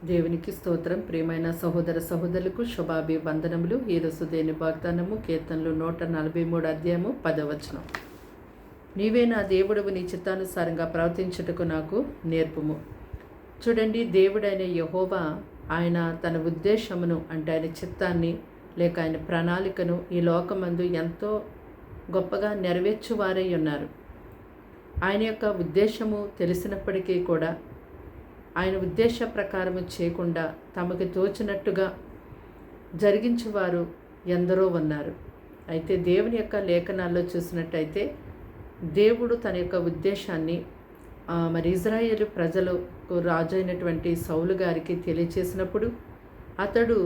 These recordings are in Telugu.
దేవునికి స్తోత్రం. ప్రియమైన సహోదర సహోదరులకు శుభాభివందనములు. ఈరోజు దేని వాగ్దానము కీర్తనలు 143 అధ్యాయము 10వ వచనం. నీవే నా దేవుడవు, నీ చిత్తానుసారంగా ప్రవర్తించుటకు నాకు నేర్పుము. చూడండి, దేవుడైన యెహోవా ఆయన తన ఉద్దేశమును అంటే ఆయన చిత్తాన్ని లేక ఆయన ప్రణాళికను ఈ లోకమందు ఎంతో గొప్పగా నెరవేర్చువారై ఉన్నారు. ఆయన యొక్క ఉద్దేశము తెలిసినప్పటికీ కూడా ఆయన ఉద్దేశ ప్రకారము చేయకుండా తమకు తోచినట్టుగా జరిగించేవారు ఎందరో ఉన్నారు. అయితే దేవుని యొక్క లేఖనాల్లో చూసినట్టయితే దేవుడు తన యొక్క ఉద్దేశాన్ని మరి ఇజ్రాయేలు ప్రజలకు రాజు అయినటువంటి సౌలు గారికి తెలియచేసినప్పుడు అతడు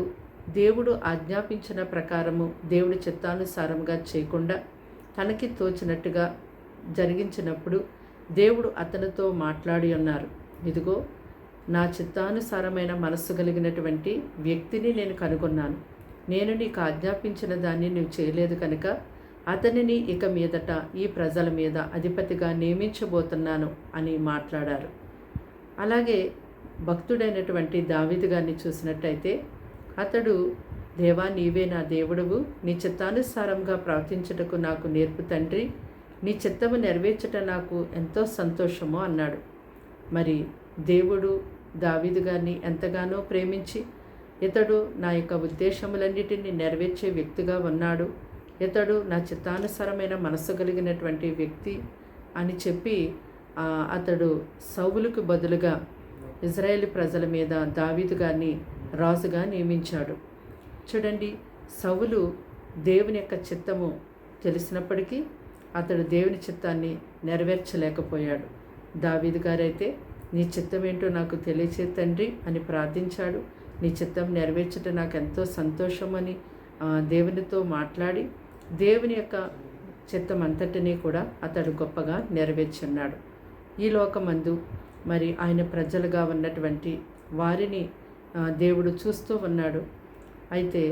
దేవుడు ఆజ్ఞాపించిన ప్రకారము దేవుడి చిత్తానుసారంగా చేయకుండా తనకి తోచినట్టుగా జరిగించినప్పుడు దేవుడు అతనితో మాట్లాడి ఉన్నారు. ఇదిగో, నా చిత్తానుసారమైన మనస్సు కలిగినటువంటి వ్యక్తిని నేను కనుగొన్నాను. నేను నీకు ఆజ్ఞాపించిన దాన్ని నువ్వు చేయలేదు కనుక అతనిని ఇక మీదట ఈ ప్రజల మీద అధిపతిగా నియమించబోతున్నాను అని మాట్లాడారు. అలాగే భక్తుడైనటువంటి దావీదు గారిని చూసినట్టయితే అతడు, దేవా నీవే నా దేవుడవు, నీ చిత్తానుసారంగా ప్రవర్తించుటకు నాకు నేర్పు తండ్రి, నీ చిత్తము నెరవేర్చుట నాకు ఎంతో సంతోషము అన్నాడు. మరి దేవుడు దావీదు గారిని ఎంతగానో ప్రేమించి ఇతడు నా యొక్క ఉద్దేశములన్నిటిని నెరవేర్చే వ్యక్తిగా ఉన్నాడు, ఇతడు నా చిత్తానుసారమైన మనస్సు కలిగినటువంటి వ్యక్తి అని చెప్పి అతడు సౌలుకు బదులుగా ఇజ్రాయేల్ ప్రజల మీద దావీదు గారిని రాజుగా నియమించాడు. చూడండి, సౌలు దేవుని యొక్క చిత్తము తెలిసినప్పటికీ అతడు దేవుని చిత్తాన్ని నెరవేర్చలేకపోయాడు. దావీదు గారైతే నీ చిత్తం ఏంటో నాకు తెలియచే తండ్రి అని ప్రార్థించాడు. నీ చిత్తం నెరవేర్చట నాకు ఎంతో సంతోషమని దేవునితో మాట్లాడి దేవుని యొక్క చిత్తం అంతటినీ కూడా అతడు గొప్పగా నెరవేర్చున్నాడు. ఈ లోకమందు మరి ఆయన ప్రజలుగా ఉన్నటువంటి వారిని దేవుడు చూస్తూ ఉన్నాడు. అయితే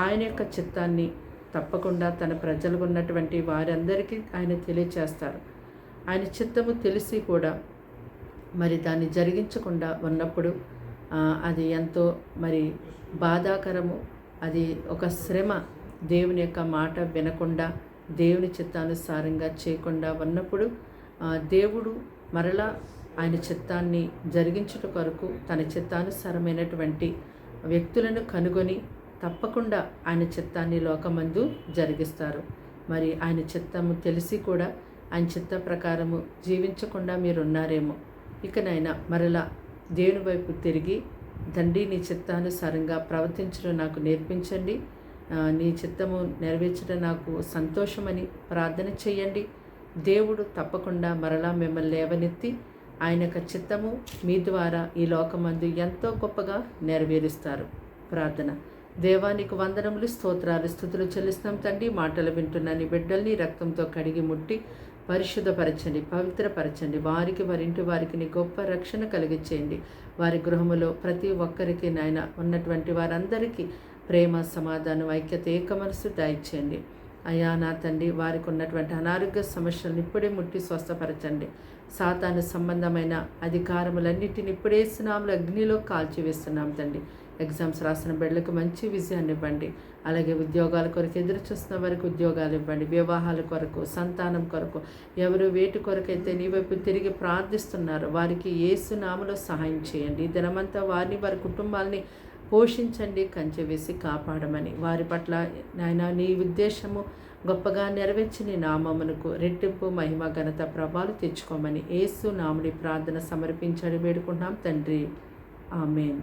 ఆయన యొక్క చిత్తాన్ని తప్పకుండా తన ప్రజలు ఉన్నటువంటి వారందరికీ ఆయన తెలియచేస్తారు. ఆయన చిత్తము తెలిసి కూడా మరి దాన్ని జరిగించకుండా ఉన్నప్పుడు అది ఎంతో మరి బాధాకరము. అది ఒక శ్రమ. దేవుని యొక్క మాట వినకుండా దేవుని చిత్తానుసారంగా చేయకుండా ఉన్నప్పుడు దేవుడు మరలా ఆయన చిత్తాన్ని జరిగించుట కొరకు తన చిత్తానుసారమైనటువంటి వ్యక్తులను కనుగొని తప్పకుండా ఆయన చిత్తాన్ని లోకమందు జరిగిస్తారు. మరి ఆయన చిత్తము తెలిసి కూడా ఆయన చిత్త ప్రకారము జీవించకుండా మీరున్నారేమో. ఇకనైనా మరలా దేవుని వైపు తిరిగి, తండ్రి నీ చిత్తానుసారంగా ప్రవర్తించడం నాకు నేర్పించండి, నీ చిత్తము నెరవేర్చడం నాకు సంతోషమని ప్రార్థన చేయండి. దేవుడు తప్పకుండా మరలా మిమ్మల్ని లేవనెత్తి ఆయన యొక్క చిత్తము మీ ద్వారా ఈ లోకమందు ఎంతో గొప్పగా నెరవేరుస్తారు. ప్రార్థన. దేవానికి వందనములు, స్తోత్రాలు, స్తుతులు చెల్లిస్తాం తండ్రి. మాటలు వింటున్న నీ బిడ్డల్ని రక్తంతో కడిగి ముట్టి పరిశుద్ధపరచండి, పవిత్రపరచండి. వారికి వారింటి వారికి నీ గొప్ప రక్షణ కలిగించేయండి. వారి గృహములో ప్రతి ఒక్కరికి నాయన ఉన్నటువంటి వారందరికీ ప్రేమ, సమాధానం, ఐక్యత, ఏక మనసు దయచేయండి. అయ్యా నా తండ్రి, వారికి ఉన్నటువంటి అనారోగ్య సమస్యలను ఇప్పుడే ముట్టి స్వస్థపరచండి. సాతాను సంబంధమైన అధికారములన్నిటిని ఇప్పుడే సునాములు అగ్నిలో కాల్చివేస్తున్నాం తండ్రి. ఎగ్జామ్స్ రాసిన బిడ్డలకు మంచి విజయాన్ని ఇవ్వండి. అలాగే ఉద్యోగాల కొరకు ఎదురు చూస్తున్న వారికి ఉద్యోగాలు ఇవ్వండి. వివాహాల కొరకు, సంతానం కొరకు, ఎవరు వేటి కొరకైతే నీ వైపు తిరిగి ప్రార్థిస్తున్నారో వారికి యేసు నామములో సహాయం చేయండి. ఈ దినమంతా వారిని, వారి కుటుంబాలని పోషించండి, కంచె వేసి కాపాడమని, వారి పట్ల నాయన నీ ఉద్దేశము గొప్పగా నెరవేర్చి నీ నామమునకు రెట్టింపు మహిమ, ఘనత, ప్రభావాలు తెచ్చుకోమని యేసు నామముని ప్రార్థన సమర్పించడి వేడుకుంటున్నాం తండ్రి. ఆమేన్.